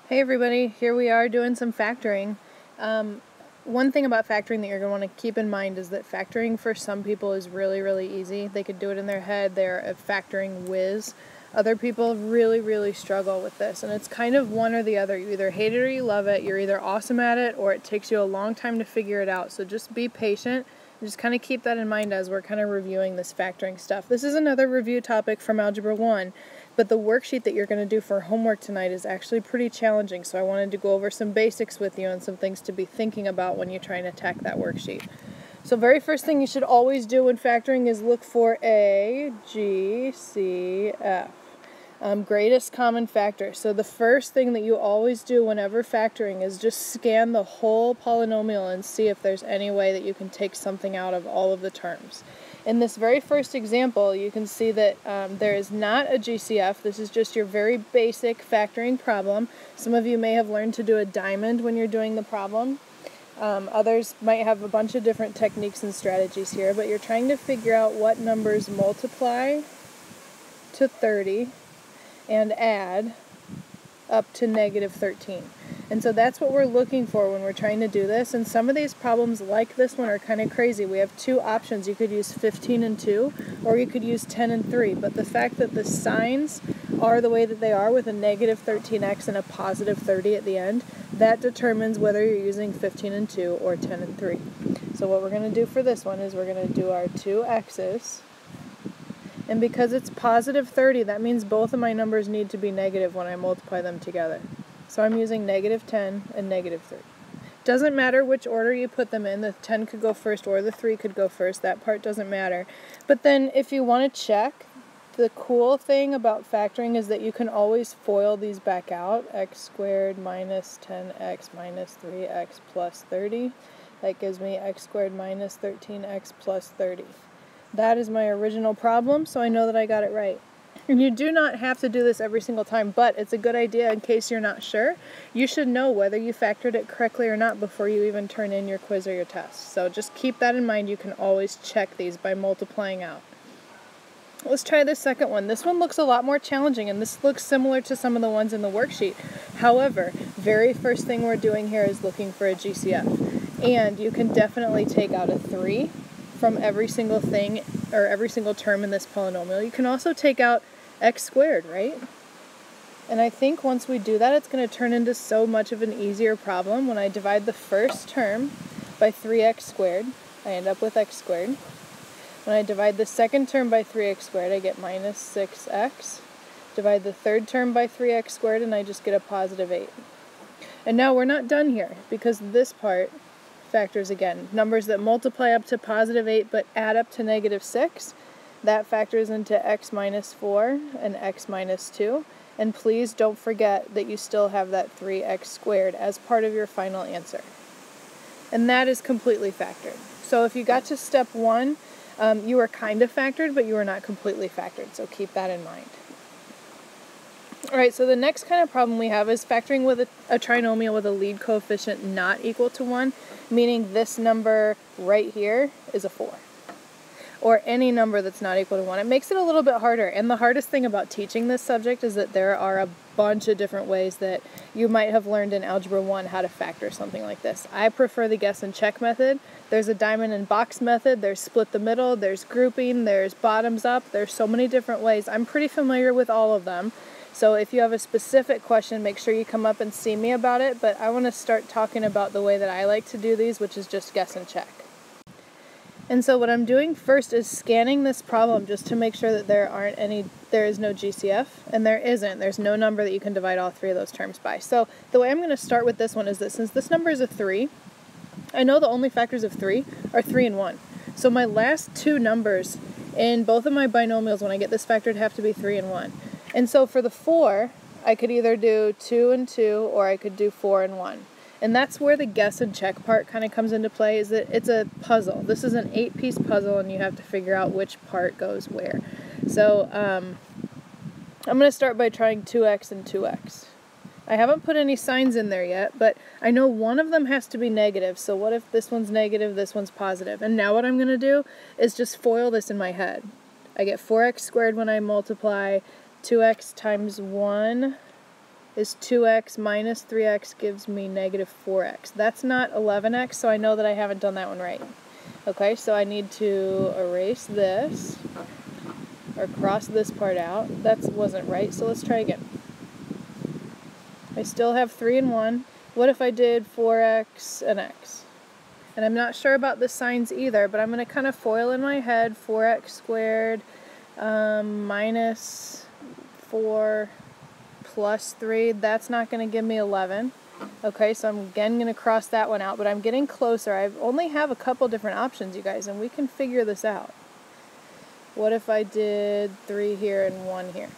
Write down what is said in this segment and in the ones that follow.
Hey everybody, here we are doing some factoring. One thing about factoring that you're going to want to keep in mind is that factoring for some people is really easy. They could do it in their head. They're a factoring whiz. Other people really struggle with this, and it's kind of one or the other. You either hate it or you love it. You're either awesome at it or it takes you a long time to figure it out. So just be patient and just kind of keep that in mind as we're kind of reviewing this factoring stuff. This is another review topic from Algebra 1. But the worksheet that you're going to do for homework tonight is actually pretty challenging, so I wanted to go over some basics with you and some things to be thinking about when you try and attack that worksheet. So very first thing you should always do when factoring is look for A, G, C, F. Greatest common factor. So the first thing that you always do whenever factoring is just scan the whole polynomial and see if there's any way that you can take something out of all of the terms. In this very first example, you can see that there is not a GCF. This is just your very basic factoring problem. Some of you may have learned to do a diamond when you're doing the problem. Others might have a bunch of different techniques and strategies here, but you're trying to figure out what numbers multiply to 30 and add up to negative 13. And so that's what we're looking for when we're trying to do this. And some of these problems like this one are kind of crazy. We have two options. You could use 15 and 2, or you could use 10 and 3. But the fact that the signs are the way that they are with a negative 13x and a positive 30 at the end, that determines whether you're using 15 and 2 or 10 and 3. So what we're going to do for this one is we're going to do our two x's. And because it's positive 30, that means both of my numbers need to be negative when I multiply them together. So I'm using negative 10 and negative 3. Doesn't matter which order you put them in. The 10 could go first or the 3 could go first. That part doesn't matter. But then if you want to check, the cool thing about factoring is that you can always FOIL these back out. X squared minus 10x minus 3x plus 30. That gives me x squared minus 13x plus 30. That is my original problem, so I know that I got it right. And you do not have to do this every single time, but it's a good idea in case you're not sure. You should know whether you factored it correctly or not before you even turn in your quiz or your test. So just keep that in mind. You can always check these by multiplying out. Let's try this second one. This one looks a lot more challenging, and this looks similar to some of the ones in the worksheet. However, very first thing we're doing here is looking for a GCF. And you can definitely take out a 3 from every single thing or every single term in this polynomial. You can also take out x squared, right? And I think once we do that, it's going to turn into so much of an easier problem. When I divide the first term by 3x squared, I end up with x squared. When I divide the second term by 3x squared, I get minus 6x. Divide the third term by 3x squared, and I just get a positive 8. And now we're not done here, because this part factors again. Numbers that multiply up to positive 8 but add up to negative 6, that factors into x minus 4 and x minus 2. And please don't forget that you still have that 3x squared as part of your final answer. And that is completely factored. So if you got to step 1, you were kind of factored, but you were not completely factored. So keep that in mind. Alright, so the next kind of problem we have is factoring with a trinomial with a lead coefficient not equal to 1, meaning this number right here is a 4. Or any number that's not equal to 1. It makes it a little bit harder, and the hardest thing about teaching this subject is that there are a bunch of different ways that you might have learned in Algebra 1 how to factor something like this. I prefer the guess and check method. There's a diamond and box method, there's split the middle, there's grouping, there's bottoms up, there's so many different ways. I'm pretty familiar with all of them. So if you have a specific question, make sure you come up and see me about it, but I want to start talking about the way that I like to do these, which is just guess and check. And so what I'm doing first is scanning this problem just to make sure that there is no GCF, and there isn't. There's no number that you can divide all three of those terms by. So the way I'm going to start with this one is that since this number is a 3, I know the only factors of 3 are 3 and 1. So my last two numbers in both of my binomials when I get this factored have to be 3 and 1. And so for the 4, I could either do 2 and 2, or I could do 4 and 1. And that's where the guess and check part kind of comes into play, is that it's a puzzle. This is an 8-piece puzzle, and you have to figure out which part goes where. So I'm going to start by trying 2x and 2x. I haven't put any signs in there yet, but I know one of them has to be negative. So what if this one's negative, this one's positive? And now what I'm going to do is just FOIL this in my head. I get 4x squared when I multiply. 2x times 1 is 2x minus 3x gives me negative 4x. That's not 11x, so I know that I haven't done that one right. Okay, so I need to erase this, or cross this part out. That wasn't right, so let's try again. I still have 3 and 1. What if I did 4x and x? And I'm not sure about the signs either, but I'm going to kind of foil in my head 4x squared minus 4 plus 3. That's not going to give me 11. Okay, so I'm again going to cross that one out, but I'm getting closer. I only have a couple different options, you guys, and we can figure this out. What if I did 3 here and 1 here?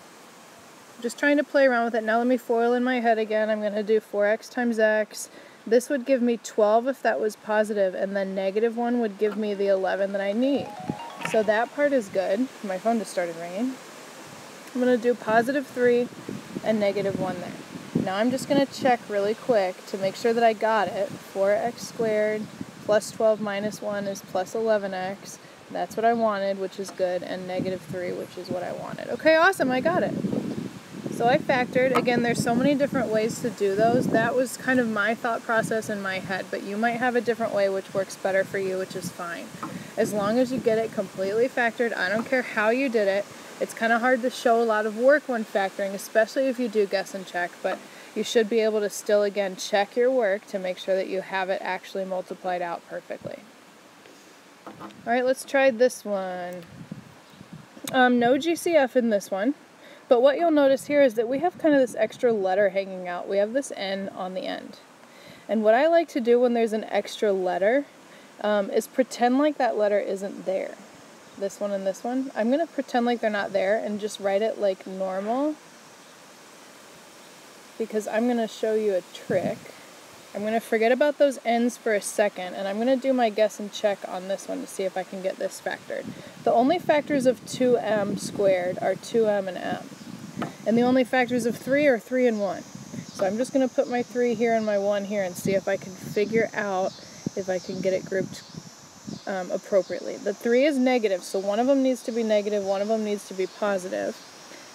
Just trying to play around with it. Now let me foil in my head again. I'm going to do 4x times x. This would give me 12 if that was positive, and then negative 1 would give me the 11 that I need. So that part is good. My phone just started ringing. I'm going to do positive 3 and negative 1 there. Now I'm just going to check really quick to make sure that I got it. 4x squared plus 12 minus 1 is plus 11x. That's what I wanted, which is good, and negative 3, which is what I wanted. Okay, awesome, I got it. So I factored. Again, there's so many different ways to do those. That was kind of my thought process in my head, but you might have a different way which works better for you, which is fine. As long as you get it completely factored, I don't care how you did it. It's kind of hard to show a lot of work when factoring, especially if you do guess and check, but you should be able to still, again, check your work to make sure that you have it actually multiplied out perfectly. Alright, let's try this one. No GCF in this one. But what you'll notice here is that we have kind of this extra letter hanging out. We have this N on the end. And what I like to do when there's an extra letter is pretend like that letter isn't there. This one and this one. I'm going to pretend like they're not there and just write it like normal. Because I'm going to show you a trick. I'm going to forget about those N's for a second, and I'm going to do my guess and check on this one to see if I can get this factored. The only factors of 2m squared are 2m and m. And the only factors of 3 are 3 and 1. So I'm just going to put my 3 here and my 1 here and see if I can figure out if I can get it grouped appropriately. The 3 is negative, so one of them needs to be negative, one of them needs to be positive.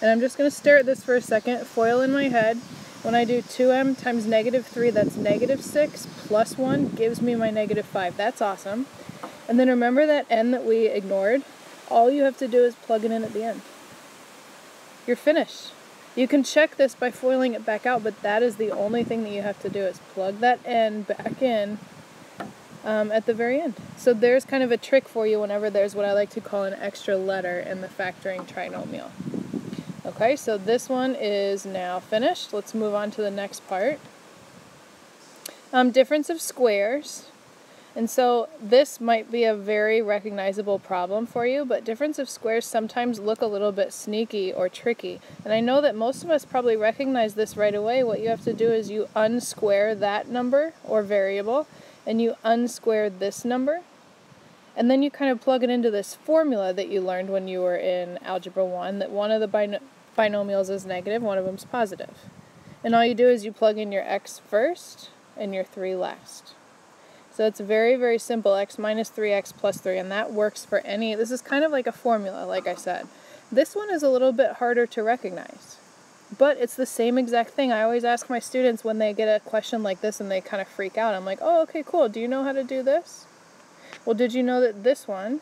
And I'm just going to stare at this for a second, foil in my head. When I do 2m times negative 3, that's negative 6 plus 1 gives me my negative 5. That's awesome. And then remember that n that we ignored? All you have to do is plug it in at the end. You're finished. You can check this by foiling it back out, but that is the only thing that you have to do is plug that n back in at the very end. So there's kind of a trick for you whenever there's what I like to call an extra letter in the factoring trinomial. Okay, so this one is now finished. Let's move on to the next part. Difference of squares. And so this might be a very recognizable problem for you, but difference of squares sometimes look a little bit sneaky or tricky. And I know that most of us probably recognize this right away. What you have to do is you unsquare that number or variable, and you unsquare this number. And then you kind of plug it into this formula that you learned when you were in Algebra 1, that one of the binomials is negative, one of them's positive. And all you do is you plug in your x first and your 3 last. So it's very, very simple, x minus 3x plus 3, and that works for any, this is kind of like a formula, like I said. This one is a little bit harder to recognize, but it's the same exact thing. I always ask my students when they get a question like this and they kind of freak out, I'm like, oh, okay, cool, do you know how to do this? Well, did you know that this one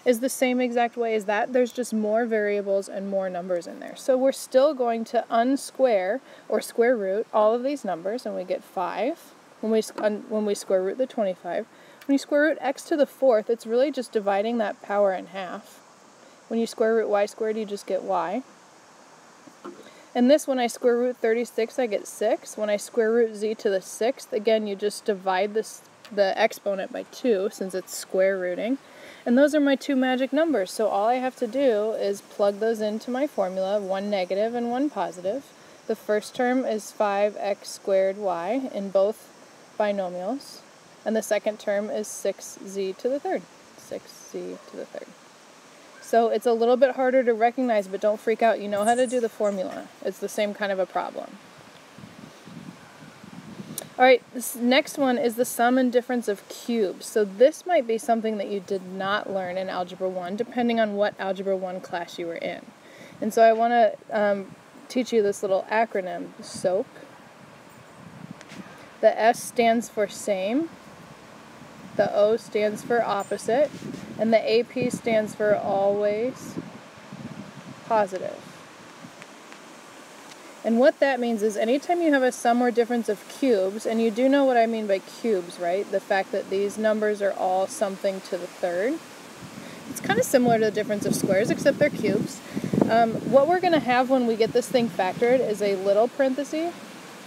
is the same exact way as that? There's just more variables and more numbers in there. So we're still going to unsquare or square root all of these numbers, and we get 5. When we square root the 25. When you square root x to the 4th, it's really just dividing that power in half. When you square root y squared, you just get y. And this, when I square root 36, I get 6. When I square root z to the 6th, again, you just divide the exponent by 2, since it's square rooting. And those are my 2 magic numbers, so all I have to do is plug those into my formula, one negative and one positive. The first term is 5x squared y in both binomials, and the second term is 6z to the 3rd. 6z to the 3rd. So it's a little bit harder to recognize, but don't freak out. You know how to do the formula. It's the same kind of a problem. Alright, this next one is the sum and difference of cubes. So this might be something that you did not learn in Algebra 1, depending on what Algebra 1 class you were in. And so I want to teach you this little acronym, SOAP. The S stands for same, the O stands for opposite, and the AP stands for always positive. And what that means is anytime you have a sum or difference of cubes, and you do know what I mean by cubes, right? The fact that these numbers are all something to the third. It's kind of similar to the difference of squares, except they're cubes. What we're going to have when we get this thing factored is a little parenthesis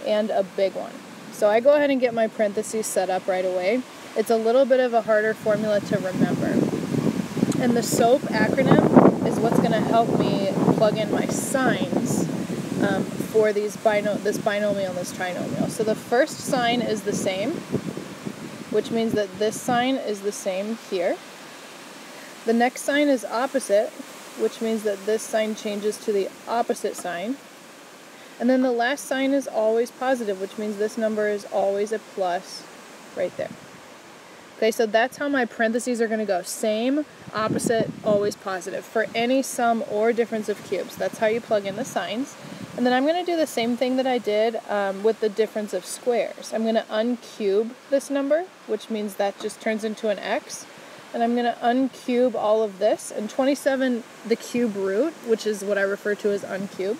and a big one. So I go ahead and get my parentheses set up right away. It's a little bit of a harder formula to remember. And the SOAP acronym is what's going to help me plug in my signs for this binomial and this trinomial. So the first sign is the same, which means that this sign is the same here. The next sign is opposite, which means that this sign changes to the opposite sign. And then the last sign is always positive, which means this number is always a plus right there. Okay, so that's how my parentheses are going to go. Same, opposite, always positive for any sum or difference of cubes. That's how you plug in the signs. And then I'm going to do the same thing that I did with the difference of squares. I'm going to uncube this number, which means that just turns into an x. And I'm going to uncube all of this. And 27, the cube root, which is what I refer to as uncubed,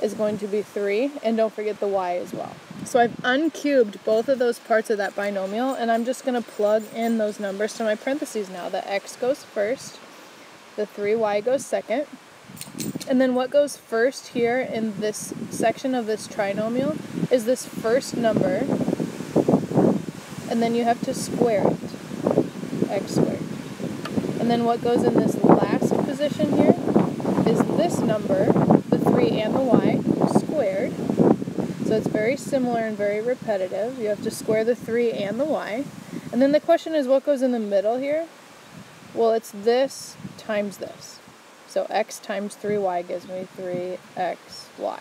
is going to be 3. And don't forget the y as well. So I've uncubed both of those parts of that binomial, and I'm just going to plug in those numbers to my parentheses now. The x goes first, the 3y goes second, and then what goes first here in this section of this trinomial is this first number, and then you have to square it, x squared. And then what goes in this last position here is this number, the 3 and the y, squared. So it's very similar and very repetitive. You have to square the 3 and the y. And then the question is, what goes in the middle here? Well, it's this times this. So x times 3y gives me 3xy.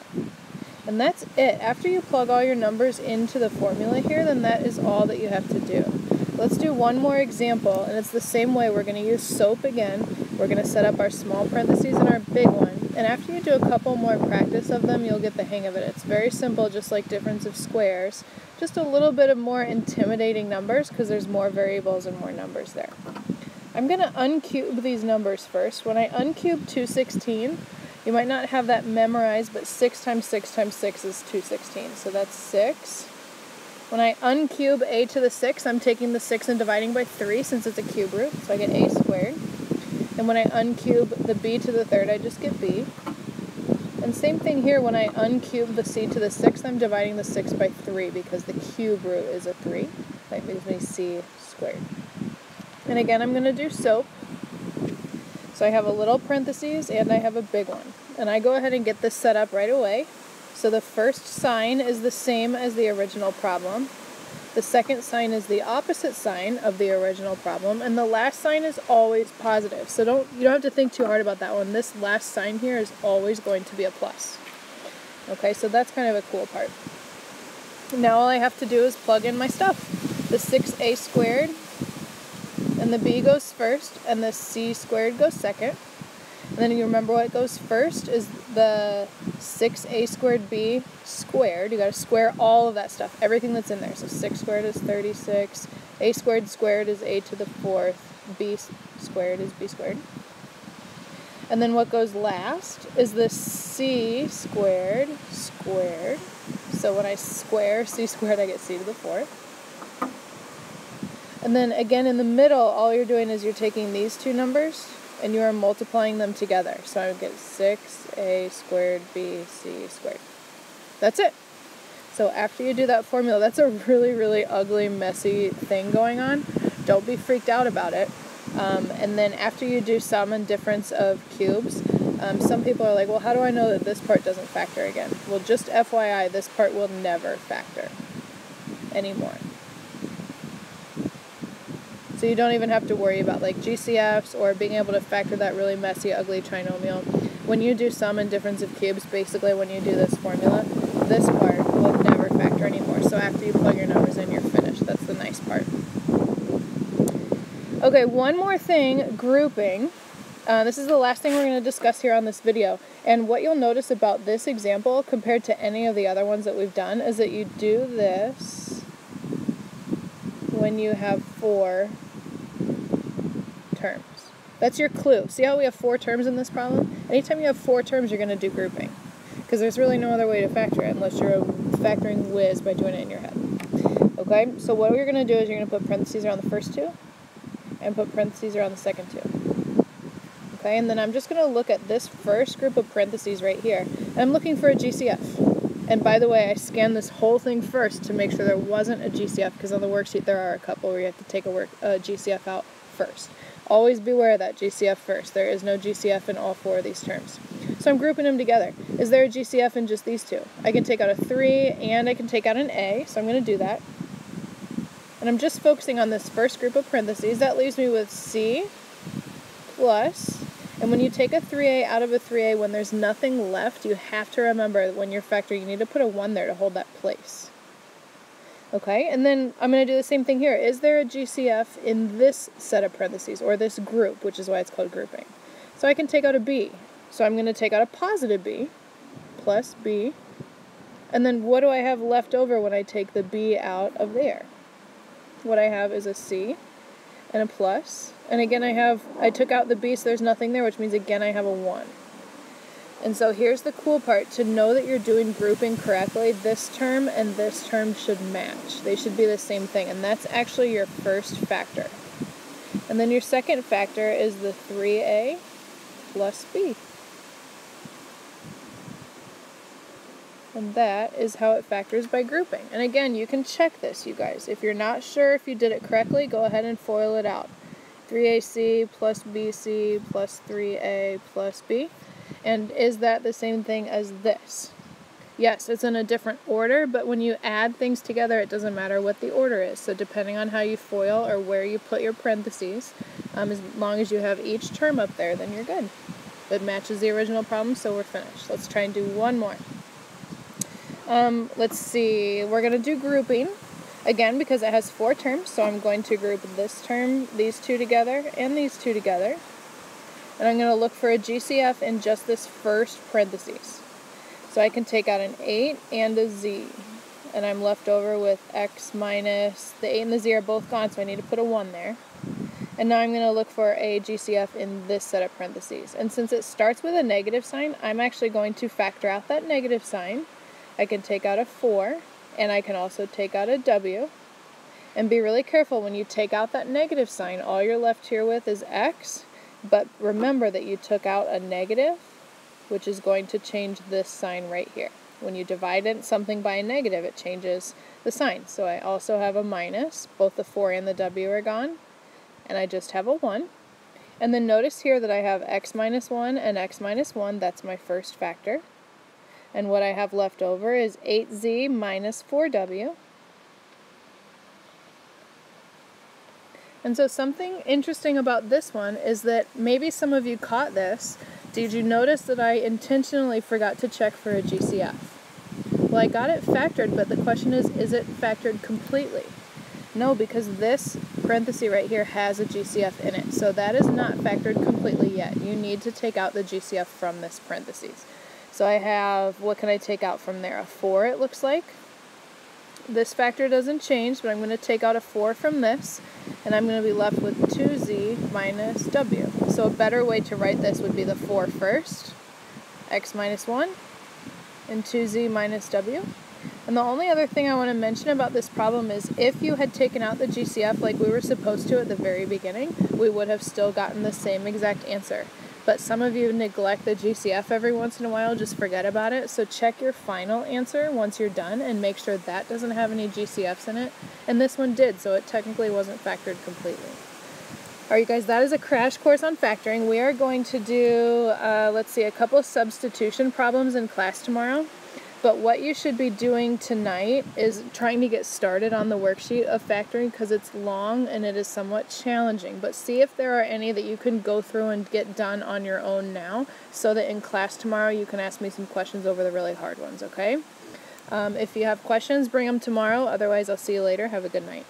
And that's it. After you plug all your numbers into the formula here, then that is all that you have to do. Let's do one more example, and it's the same way. We're going to use SOAP again. We're going to set up our small parentheses and our big one. And after you do a couple more practice of them, you'll get the hang of it. It's very simple, just like difference of squares. Just a little bit of more intimidating numbers because there's more variables and more numbers there. I'm going to uncube these numbers first. When I uncube 216, you might not have that memorized, but 6 times 6 times 6 is 216. So that's 6. When I uncube a to the 6, I'm taking the 6 and dividing by 3 since it's a cube root, so I get a squared. And when I uncube the b to the third, I just get b. And same thing here, when I uncube the c to the 6th, I'm dividing the 6 by 3 because the cube root is a 3. That gives me c squared. And again, I'm going to do SOAP. So I have a little parentheses and I have a big one. And I go ahead and get this set up right away. So the first sign is the same as the original problem. The second sign is the opposite sign of the original problem. And the last sign is always positive. So you don't have to think too hard about that one. This last sign here is always going to be a plus. Okay, so that's kind of a cool part. Now all I have to do is plug in my stuff. The 6a squared and the b goes first and the c squared goes second. And then you remember what goes first is the 6a squared b squared. You got to square all of that stuff, everything that's in there. So 6 squared is 36, a squared squared is a to the 4th, b squared is b squared. And then what goes last is the c squared squared. So when I square c squared, I get c to the 4th. And then again in the middle, all you're doing is you're taking these two numbers and you are multiplying them together. So I would get 6a squared b c squared. That's it. So after you do that formula, that's a really, really ugly, messy thing going on. Don't be freaked out about it. And then after you do sum and difference of cubes, some people are like, well, how do I know that this part doesn't factor again? Well, just FYI, this part will never factor anymore. So you don't even have to worry about like GCFs or being able to factor that really messy, ugly trinomial. When you do sum and difference of cubes, basically when you do this formula, this part will never factor anymore. So after you plug your numbers in, you're finished. That's the nice part. Okay, one more thing, grouping. This is the last thing we're going to discuss here on this video. And what you'll notice about this example compared to any of the other ones that we've done is that you do this when you have 4 terms. That's your clue. See how we have 4 terms in this problem? Anytime you have 4 terms, you're going to do grouping. Because there's really no other way to factor it unless you're a factoring whiz by doing it in your head. Okay, so what you're going to do is you're going to put parentheses around the first 2 and put parentheses around the second 2. Okay, and then I'm just going to look at this first group of parentheses right here. And I'm looking for a GCF. And by the way, I scanned this whole thing first to make sure there wasn't a GCF, because on the worksheet there are a couple where you have to take a GCF out first. Always beware of that GCF first. There is no GCF in all 4 of these terms. So I'm grouping them together. Is there a GCF in just these 2? I can take out a 3 and I can take out an A, so I'm going to do that. And I'm just focusing on this first group of parentheses. That leaves me with C plus, and when you take a 3A out of a 3A, when there's nothing left, you have to remember that when you're factoring, you need to put a 1 there to hold that place. Okay, and then I'm going to do the same thing here. Is there a GCF in this set of parentheses, or this group, which is why it's called grouping? So I can take out a B. So I'm going to take out a positive B plus B. And then what do I have left over when I take the B out of there? What I have is a C and a plus. And again, I took out the B, so there's nothing there, which means again I have a 1. And so here's the cool part. To know that you're doing grouping correctly, this term and this term should match. They should be the same thing, and that's actually your first factor. And then your second factor is the 3A plus B. And that is how it factors by grouping. And again, you can check this, you guys. If you're not sure if you did it correctly, go ahead and FOIL it out. 3AC plus BC plus 3A plus B. And is that the same thing as this? Yes, it's in a different order, but when you add things together, it doesn't matter what the order is. So depending on how you FOIL or where you put your parentheses, as long as you have each term up there, then you're good. It matches the original problem, so we're finished. Let's try and do one more. Let's see, we're going to do grouping, again, because it has 4 terms, so I'm going to group this term, these 2 together, and these 2 together. And I'm going to look for a GCF in just this first parentheses. So I can take out an 8 and a Z. And I'm left over with X minus, the 8 and the Z are both gone, so I need to put a 1 there. And now I'm going to look for a GCF in this set of parentheses. And since it starts with a negative sign, I'm actually going to factor out that negative sign. I can take out a 4, and I can also take out a W. And be really careful when you take out that negative sign, all you're left here with is X. But remember that you took out a negative, which is going to change this sign right here. When you divide something by a negative, it changes the sign. So I also have a minus. Both the 4 and the W are gone. And I just have a 1. And then notice here that I have X minus 1 and X minus 1. That's my first factor. And what I have left over is 8Z minus 4W. And so something interesting about this one is that maybe some of you caught this. Did you notice that I intentionally forgot to check for a GCF? Well, I got it factored, but the question is it factored completely? No, because this parenthesis right here has a GCF in it. So that is not factored completely yet. You need to take out the GCF from this parenthesis. So I have, what can I take out from there? A 4, it looks like. This factor doesn't change, but I'm going to take out a 4 from this, and I'm going to be left with 2Z minus W. So a better way to write this would be the 4 first, X minus 1, and 2Z minus W. And the only other thing I want to mention about this problem is if you had taken out the GCF like we were supposed to at the very beginning, we would have still gotten the same exact answer. But some of you neglect the GCF every once in a while, just forget about it. So check your final answer once you're done and make sure that doesn't have any GCFs in it. And this one did, so it technically wasn't factored completely. All right, you guys, that is a crash course on factoring. We are going to do, a couple of substitution problems in class tomorrow. But what you should be doing tonight is trying to get started on the worksheet of factoring because it's long and it is somewhat challenging. But see if there are any that you can go through and get done on your own now so that in class tomorrow you can ask me some questions over the really hard ones, okay? If you have questions, bring them tomorrow. Otherwise, I'll see you later. Have a good night.